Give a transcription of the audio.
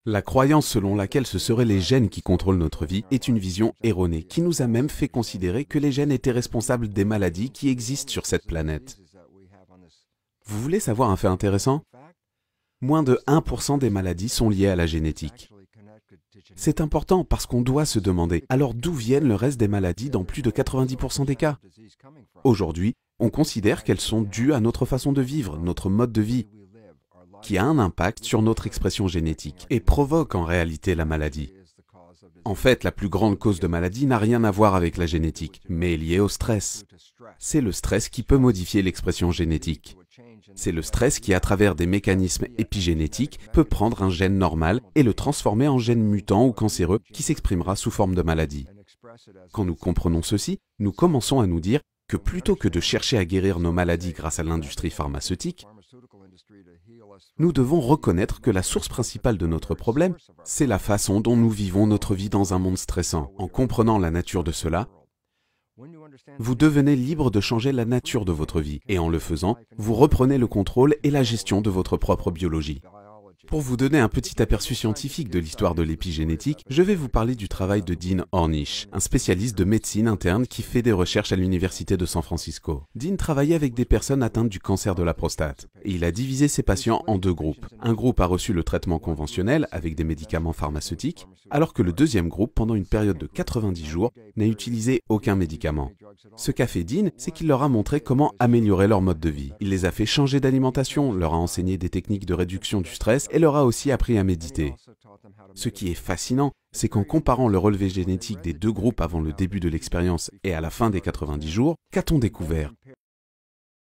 La croyance selon laquelle ce seraient les gènes qui contrôlent notre vie est une vision erronée qui nous a même fait considérer que les gènes étaient responsables des maladies qui existent sur cette planète. Vous voulez savoir un fait intéressant? Moins de 1% des maladies sont liées à la génétique. C'est important parce qu'on doit se demander, alors d'où viennent le reste des maladies dans plus de 90% des cas? Aujourd'hui, on considère qu'elles sont dues à notre façon de vivre, notre mode de vie, qui a un impact sur notre expression génétique et provoque en réalité la maladie. En fait, la plus grande cause de maladie n'a rien à voir avec la génétique, mais est liée au stress. C'est le stress qui peut modifier l'expression génétique. C'est le stress qui, à travers des mécanismes épigénétiques, peut prendre un gène normal et le transformer en gène mutant ou cancéreux qui s'exprimera sous forme de maladie. Quand nous comprenons ceci, nous commençons à nous dire que plutôt que de chercher à guérir nos maladies grâce à l'industrie pharmaceutique, nous devons reconnaître que la source principale de notre problème, c'est la façon dont nous vivons notre vie dans un monde stressant. En comprenant la nature de cela, vous devenez libre de changer la nature de votre vie et en le faisant, vous reprenez le contrôle et la gestion de votre propre biologie. Pour vous donner un petit aperçu scientifique de l'histoire de l'épigénétique, je vais vous parler du travail de Dean Ornish, un spécialiste de médecine interne qui fait des recherches à l'université de San Francisco. Dean travaillait avec des personnes atteintes du cancer de la prostate, et il a divisé ses patients en deux groupes. Un groupe a reçu le traitement conventionnel avec des médicaments pharmaceutiques, alors que le deuxième groupe, pendant une période de 90 jours, n'a utilisé aucun médicament. Ce qu'a fait Dean, c'est qu'il leur a montré comment améliorer leur mode de vie. Il les a fait changer d'alimentation, leur a enseigné des techniques de réduction du stress et leur a aussi appris à méditer. Ce qui est fascinant, c'est qu'en comparant le relevé génétique des deux groupes avant le début de l'expérience et à la fin des 90 jours, qu'a-t-on découvert?